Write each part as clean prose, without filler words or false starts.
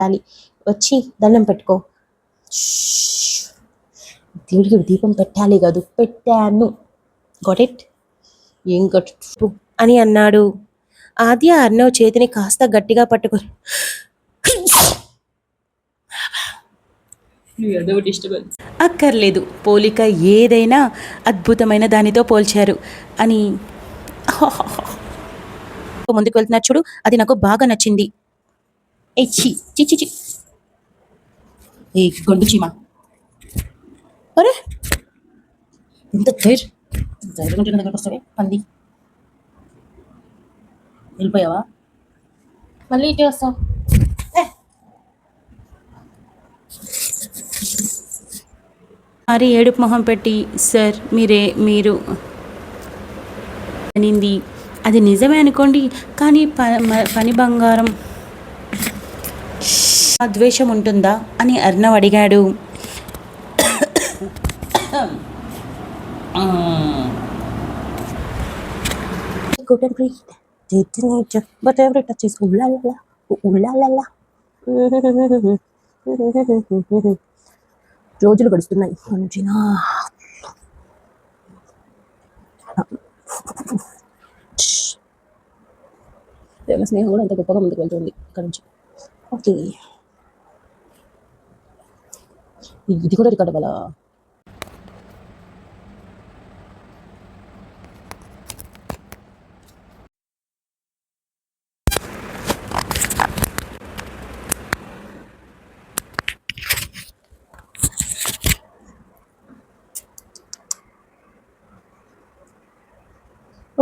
పెట్టాలి, వచ్చి దండం పెట్టుకో. దేవుడికి దీపం పెట్టాలి కాదు, పెట్టాను. Got it? ఏం గట్టు అని అన్నాడు. ఆద్య అర్ణవ్ చేతిని కాస్త గట్టిగా పట్టుకొని అక్కర్లేదు, పోలిక ఏదైనా అద్భుతమైన దానితో పోల్చారు అని ముందుకు వెళ్తున్నారు చూడు, అది నాకు బాగా నచ్చింది. ఏ చి చి చి చి ఏ గొండు చీమా, అరే ఎంత ధైర్యం ఉంటే నా దగ్గరకు వస్తావే పంది, వెళ్ళిపోయావా? మళ్ళీ ఇటే వస్తావు. మరి ఏడుపు మొహం పెట్టి సార్ మీరు అనింది. అది నిజమే అనుకోండి, కానీ పని బంగారం ద్వేషం ఉంటుందా అని అర్ణవ్ అడిగాడు. రోజులు గడుస్తున్నాయి. ప్రేమ స్నేహం కూడా అంత గొప్పగా ముందుకు వెళ్తుంది ఇక్కడ నుంచి. ఓకే, ఇది కూడా రికార్డ్ అవ్వాలా?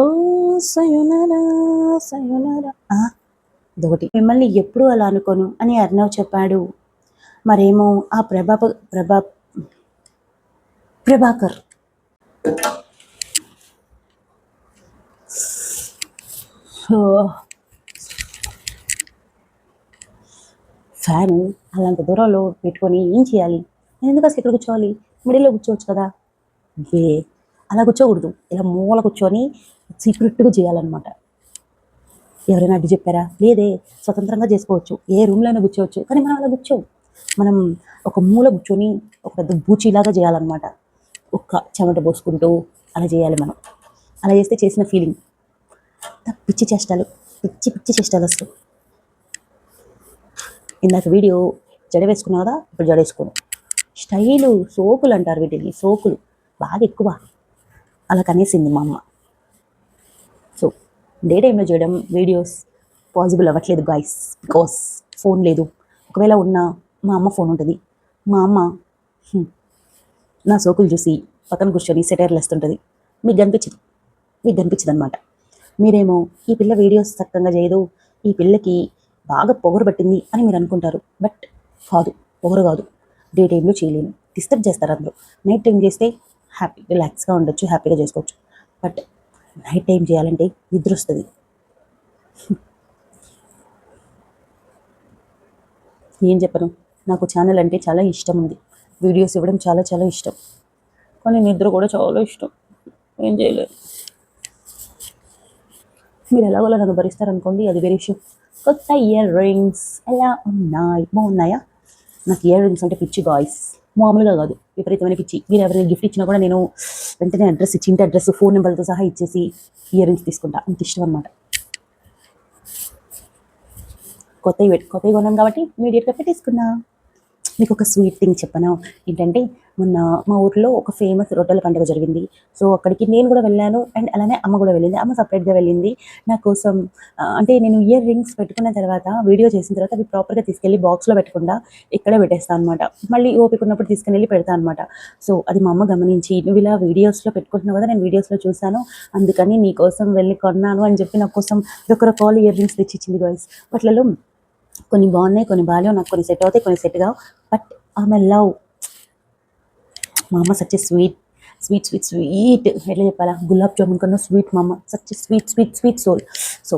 ఓ సయోనారా సయోనారా. ఇదొకటి, మిమ్మల్ని ఎప్పుడూ అలా అనుకోను అని అర్ణవ్ చెప్పాడు. మరేమో ఆ ప్రభాకర్ ఫ్యాన్ అలాంటి దూరంలో పెట్టుకొని ఏం చేయాలి? నేను ఎందుకు అసలు ఇక్కడ కూర్చోవాలి? మిడిల్లో కూర్చోవచ్చు కదా. అలా కూర్చోకూడదు, ఇలా మూల కూర్చొని సీక్రెట్గా చేయాలన్నమాట. ఎవరైనా అడ్డు చెప్పారా? లేదే, స్వతంత్రంగా చేసుకోవచ్చు, ఏ రూమ్లోనే కూర్చోవచ్చు. కానీ మనం అలా కూర్చోవు, మనం ఒక మూల కూర్చొని ఒక పెద్ద బూచీలాగా చేయాలన్నమాట. ఒక్క చెమట పోసుకుంటూ అలా చేయాలి మనం. అలా చేస్తే చేసిన ఫీలింగ్ పిచ్చి చేష్టాలు, పిచ్చి చేష్టాలు అసలు. ఇందాక వీడియో జడ వేసుకున్నావు కదా, ఇప్పుడు జడ వేసుకోను. స్టైలు సోకులు అంటారు వీటిని, సోకులు బాగా ఎక్కువ అలా కనేసింది మా అమ్మ. సో డే టైంలో చేయడం వీడియోస్ పాసిబుల్ అవ్వట్లేదు గాయస్, బికాస్ ఫోన్ లేదు. ఒకవేళ ఉన్నా మా అమ్మ ఫోన్ ఉంటుంది. మా అమ్మ నా సోకులు చూసి పక్కన కూర్చొని సెటైర్లు వేస్తుంటుంది. మీకు కనిపించదు అనమాట. మీరేమో ఈ పిల్ల వీడియోస్ చక్కగా చేయదు, ఈ పిల్లకి బాగా పొగరు పట్టింది అని మీరు అనుకుంటారు. బట్ కాదు, పొగరు కాదు. డే టైంలో చేయలేను, డిస్టర్బ్ చేస్తారు అందరూ. నైట్ టైం చేస్తే హ్యాపీ రిలాక్స్గా ఉండొచ్చు, హ్యాపీగా చేసుకోవచ్చు. బట్ నైట్ టైం చేయాలంటే నిద్ర వస్తుంది. ఏం చెప్పను, నాకు ఛానల్ అంటే చాలా ఇష్టం ఉంది, వీడియోస్ ఇవ్వడం చాలా చాలా ఇష్టం. కానీ నిద్ర కూడా చాలా ఇష్టం, ఏం చేయలేదు. మీరు ఎలాగోలా నన్ను భరిస్తారనుకోండి, అది వేరే విషయం. కొత్త ఇయర్ రింగ్స్ ఎలా ఉన్నాయి? బాగున్నాయా? నాకు ఇయర్ రింగ్స్ అంటే పిచ్చి గాయ్స్, మామూలుగా కాదు, విపరీతమైన పిచ్చి. మీరు ఎవరైనా గిఫ్ట్ ఇచ్చినా కూడా నేను వెంటనే అడ్రస్ ఇచ్చి, ఇంటి అడ్రస్ ఫోన్ నెంబర్తో సహా ఇచ్చేసి ఇయర్ రింగ్స్ తీసుకుంటా, అంత ఇష్టం అనమాట. కొత్తవి కొన్నాను కాబట్టి ఇమీడియట్గా పెట్టేసుకున్నా. మీకు ఒక స్వీట్ థింగ్ చెప్పను ఏంటంటే, మొన్న మా ఊర్లో ఒక ఫేమస్ రొట్టెల పండుగ జరిగింది. సో అక్కడికి నేను కూడా వెళ్ళాను, అండ్ అలానే అమ్మ కూడా వెళ్ళింది. అమ్మ సపరేట్గా వెళ్ళింది నా కోసం. అంటే నేను ఇయర్ రింగ్స్ పెట్టుకున్న తర్వాత, వీడియో చేసిన తర్వాత అవి ప్రాపర్గా తీసుకెళ్ళి బాక్స్లో పెట్టకుండా ఇక్కడే పెట్టేస్తాను అనమాట. మళ్ళీ ఓపిక ఉన్నప్పుడు తీసుకుని వెళ్ళి పెడతాను అనమాట. సో అది మా అమ్మ గమనించి, నువ్వు ఇలా వీడియోస్లో పెట్టుకుంటున్నావు కదా, నేను వీడియోస్లో చూశాను, అందుకని నీ కోసం వెళ్ళి కొన్నాను అని చెప్పి నా కోసం రకరకాల ఇయర్ రింగ్స్ తెచ్చిచ్చింది గాయ్స్. వాటిలలో కొన్ని బాగున్నాయి, కొన్ని బాగాలేవు, నాకు కొన్ని సెట్ అవుతాయి, కొన్ని సెట్ కావు. బట్ ఆమె లవ్, మా అమ్మ సచ్ స్వీట్ ఎట్లా చెప్పాలా, గులాబ్ జామున్ కన్నా స్వీట్ మా అమ్మ, such sweet soul. So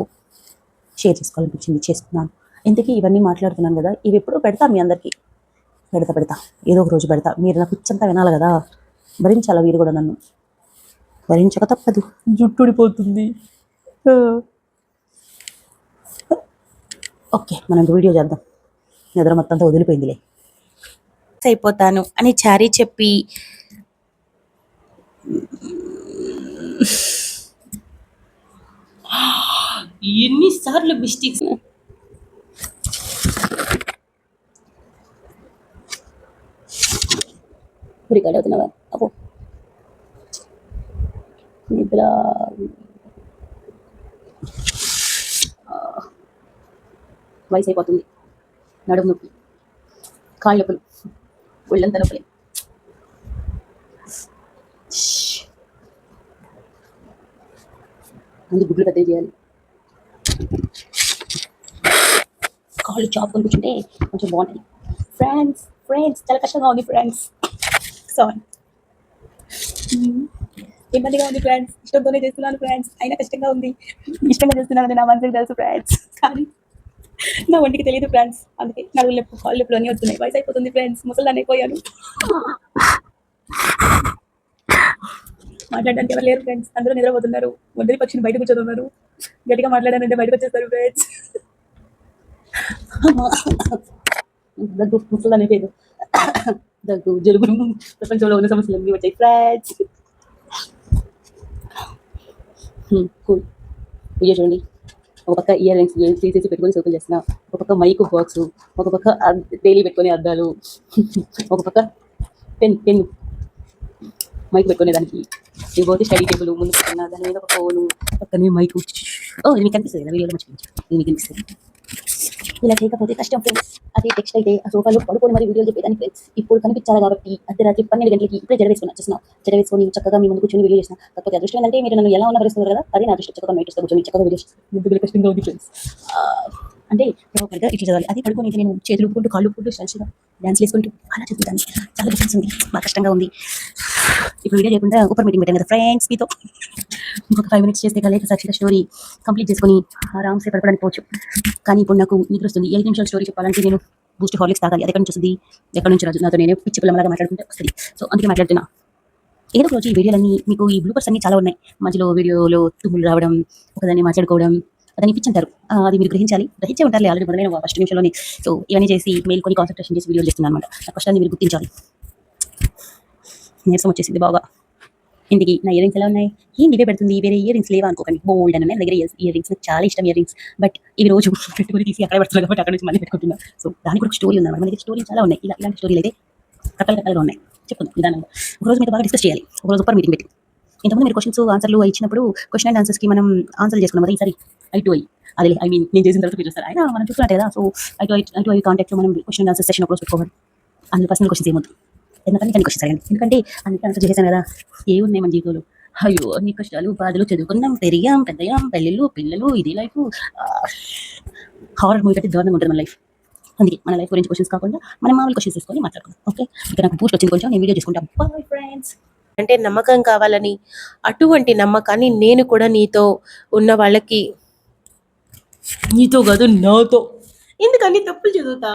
share చేసుకోవాలనిపించింది, చేసుకున్నాను. ఇంతకీ ఇవన్నీ మాట్లాడుతున్నాను కదా, ఇవి ఎప్పుడో పెడతా మీ అందరికీ, పెడతా ఏదో ఒక రోజు పెడతా. మీరు నా పిచ్చంతా వినాలి కదా, భరించాలా వీరు కూడా, నన్ను భరించక తప్పదు, జుట్టుడిపోతుంది. ఓకే, మనం వీడియో చేద్దాం. నిద్ర మొత్తంతో వదిలిపోయిందిలే. అయిపోతాను అని చారీ చెప్పి ఎన్నిసార్లు మిస్టేక్స్ రికార్డ్ అవుతున్నావా? అపో నిద్ర. వయసు అయిపోతుంది. నడుము నొప్పి, కాళ్ళ నొప్పులు, ఒళ్ళంతా నొప్పులే. ముందు గుడ్లు పెద్దవి చేయాలి. కాళ్ళు చాపుకొని కూర్చుంటే కొంచెం బాగుంటుంది. ఫ్రెండ్స్ ఫ్రెండ్స్ చాలా కష్టంగా ఉంది ఫ్రెండ్స్. సారీ, ఇబ్బందిగా ఉంది ఫ్రెండ్స్. ఇష్టంతోనే చేస్తున్నాను ఫ్రెండ్స్, అయినా కష్టంగా ఉంది. ఇష్టంగా చేస్తున్నాను నా మనసుకు తెలుసు ఫ్రెండ్స్, కానీ నా ఒంటికి తెలియదు ఫ్రెండ్స్. అందుకే నడుము నొప్పి, కాళ్ళు నొప్పులు అన్నీ వస్తున్నాయి. వయసు అయిపోతుంది ఫ్రెండ్స్, ముసలిదాన్ని అయిపోయాను. మాట్లాడడానికి ఎవరు లేరు ఫ్రెండ్స్, అందరూ నిద్రపోతున్నారు. ఒంటరి పక్షిని బయట కూర్చోతున్నారు. గట్టిగా మాట్లాడానంటే బయటకు వచ్చేస్తారు ఫ్రెండ్స్. దగ్గు, ముసలిదాన్ని అయిపోయారు. దగ్గు, జలుబులు, ప్రపంచంలో ఉన్న సమస్యలన్నీ వచ్చాయి ఫ్రెండ్స్. కూల్. వీడియో చూడండి. ఒక పక్క ఇయర్ రింగ్స్ తీసేసి పెట్టుకొని సోకులు చేస్తున్నా, ఒక పక్క మైక్ బాక్స్, ఒక పక్క డైలీ పెట్టుకునే అద్దాలు, ఒక పక్క పెన్ మైక్ పెట్టుకునేదానికి, ఇంకోటి స్టడీ టేబుల్ ముందు పెట్టుకున్నా, దాని మీద ఒక ఫోను, పక్కనే మైక్. ఇది మీకు కనిపిస్తుంది కదా వీడియోలో, మర్చిపోయింది. ఇది మీకు కనిపిస్తుంది. ఇలా చేయకపోతే కష్టం ఫ్రెండ్స్. అదే టెక్స్ట్ అయితే ఆ సోఫాలో పడుకొని మరి వీడియోలు చెప్పేదాన్ని ఫ్రెండ్స్. ఇప్పుడు కనిపించాలి కాబట్టి అర్ధరాత్రి 12 గంటలకి ఇప్పుడే జడ వేసుకొని చక్కగా మీ ముందు కూర్చొని వీడియో చేసిన. కాకపోతే అదృష్టం ఏంటంటే మీరు నన్ను ఎలా ఉన్న భరిస్తున్నారు కదా, అది నా అదృష్టం. చక్కగా నైట్ కూర్చొని చక్కగా వీడియో చేస్తాను. కష్టంగా ఉంది ఫ్రెండ్స్. అంటే ప్రాపర్గా ఇట్లా చదవాలి. అది పడుకొని అయితే నేను చేతులు ఊపుకుంటూ, కాళ్ళు ఊపుకుంటూ, స్టైల్స్గా డ్యాన్స్ వేసుకుంటూ అలా చదువుతాను. చాలా డిఫరెన్స్ ఉంది, బాగా కష్టంగా ఉంది. ఇప్పుడు వీడియో చేయకుండా ఊపర్ మీటింగ్ పెట్టాను కదా ఫ్రెండ్స్ మీతో. ఇంకొక 5 minutes చేస్తే కలేక సాక్షిగా స్టోరీ కంప్లీట్ చేసుకొని ఆరామ్సే పడుకోవడానికి పోవచ్చు. కానీ ఇప్పుడు నాకు నిద్ర వస్తుంది. 5 నిమిషాల స్టోరీ చెప్పాలంటే నేను బూస్ట్ హార్లిక్స్ తాగాలి. అది ఎక్కడి నుంచి వస్తుంది, ఎక్కడి నుంచి రాదు. నాతో నేను పిచ్చి పిల్లలాగా మాట్లాడుకుంటే వస్తుంది. సో అందుకే మాట్లాడుతున్నా. ఏదో ఒక రోజు ఈ వీడియోలన్నీ మీకు, ఈ బ్లూపర్స్ అన్ని చాలా ఉన్నాయి. మధ్యలో వీడియోలో తుమ్ములు రావడం, ఒకదాన్ని మాట్లాడుకోవడం, అదని పిచ్చింటారు. అది మీరు గ్రహించే ఉంటారు ఆల్రెడీ మొదలైన ఫస్ట్ నిమిషంలోనే. సో ఇవన్నీ చేసి మెయిల్ కొని కాన్సన్ట్రేషన్ చేసి వీడియోలు చేస్తున్నాను అనమాట. ఆ కష్టాన్ని మీరు గుర్తించాలి. నీరసం వచ్చేసింది బాగా. ఇంటికి నా ఇయర్ రింగ్స్ ఎలా ఉన్నాయి, ఏం ఇవే పెడుతుంది, వేరే ఇయర్ రింగ్స్ లేవా అనుకోకండి. బోల్డ్ అని ఉన్నాయి దగ్గర ఇయర్ రింగ్స్. నాకు చాలా ఇష్టం ఇయర్ రింగ్స్. బట్ ఇవి రోజు పెట్టుకుని తీసి అక్కడ పెడుతున్నారు కాబట్టి అక్కడ నుంచి మళ్ళీ పెట్టుకుంటున్నా. సో దానికి కూడా ఒక స్టోరీ ఉంది. మన దగ్గర స్టోరీ చాలా ఉన్నాయి. ఇలాంటి స్టోరీలు అయితే రకరకాలుగా ఉన్నాయి. చెప్పుకుందాం నిదానంగా. ఒకరోజు మీతో బాగా డిస్కస్ చేయాలి. ఒకరోజు సూపర్ మీటింగ్ పెట్టి. ఇంతకుముందు మీరు క్వశ్చన్స్ ఆన్సర్లు ఇచ్చినప్పుడు క్వశ్చన్ అండ్ ఆన్సర్స్కి మనం ఆన్సర్ చేసుకున్నాం కదా. ఈసారి I2I అదే నేను చేసిన తర్వాత మీరు చూస్తారు. అయినా మనం చూసుకున్నట్టే కదా. సో I2I కాంటాక్ట్లో మనం క్వశ్చన్ అండ్ ఆన్సర్ సెషన్ ఒకరోజు పెట్టుకోవాలి. అందులో పర్సనల్ క్వశ్చన్స్ ఏమొద్దు. ఎందుకంటే 10 క్వశ్చన్స్ అడగండి. ఎందుకంటే అన్ని ఆన్సర్ చేశాను కదా. ఏమి ఉన్నాయి మన జీవితంలో? అయ్యో అన్ని కష్టాలు, బాధలు, చదువుకున్నాం, పెరిగాం, పెద్దయ్యాం, పెళ్ళిళ్ళు, పిల్లలు, ఇది లైఫ్. హారర్ మూవీ కంటే దారుణంగా ఉంటుంది మన లైఫ్. అందుకే మన లైఫ్ గురించి క్వశ్చన్స్ కాకుండా మనం మామూలు క్వశ్చన్స్ తీసుకొని మాట్లాడుకుందాం. ఓకే, ఇక్కడ నాకు బూస్ట్ వచ్చింది కొంచెం, నేను వీడియో చేసుకుంటాను. Bye friends. అంటే నమ్మకం కావాలని, అటువంటి నమ్మకాన్ని నేను కూడా నీతో ఉన్న వాళ్ళకి, నీతో కాదు నాతో, ఎందుకని తప్పులు చదువుతా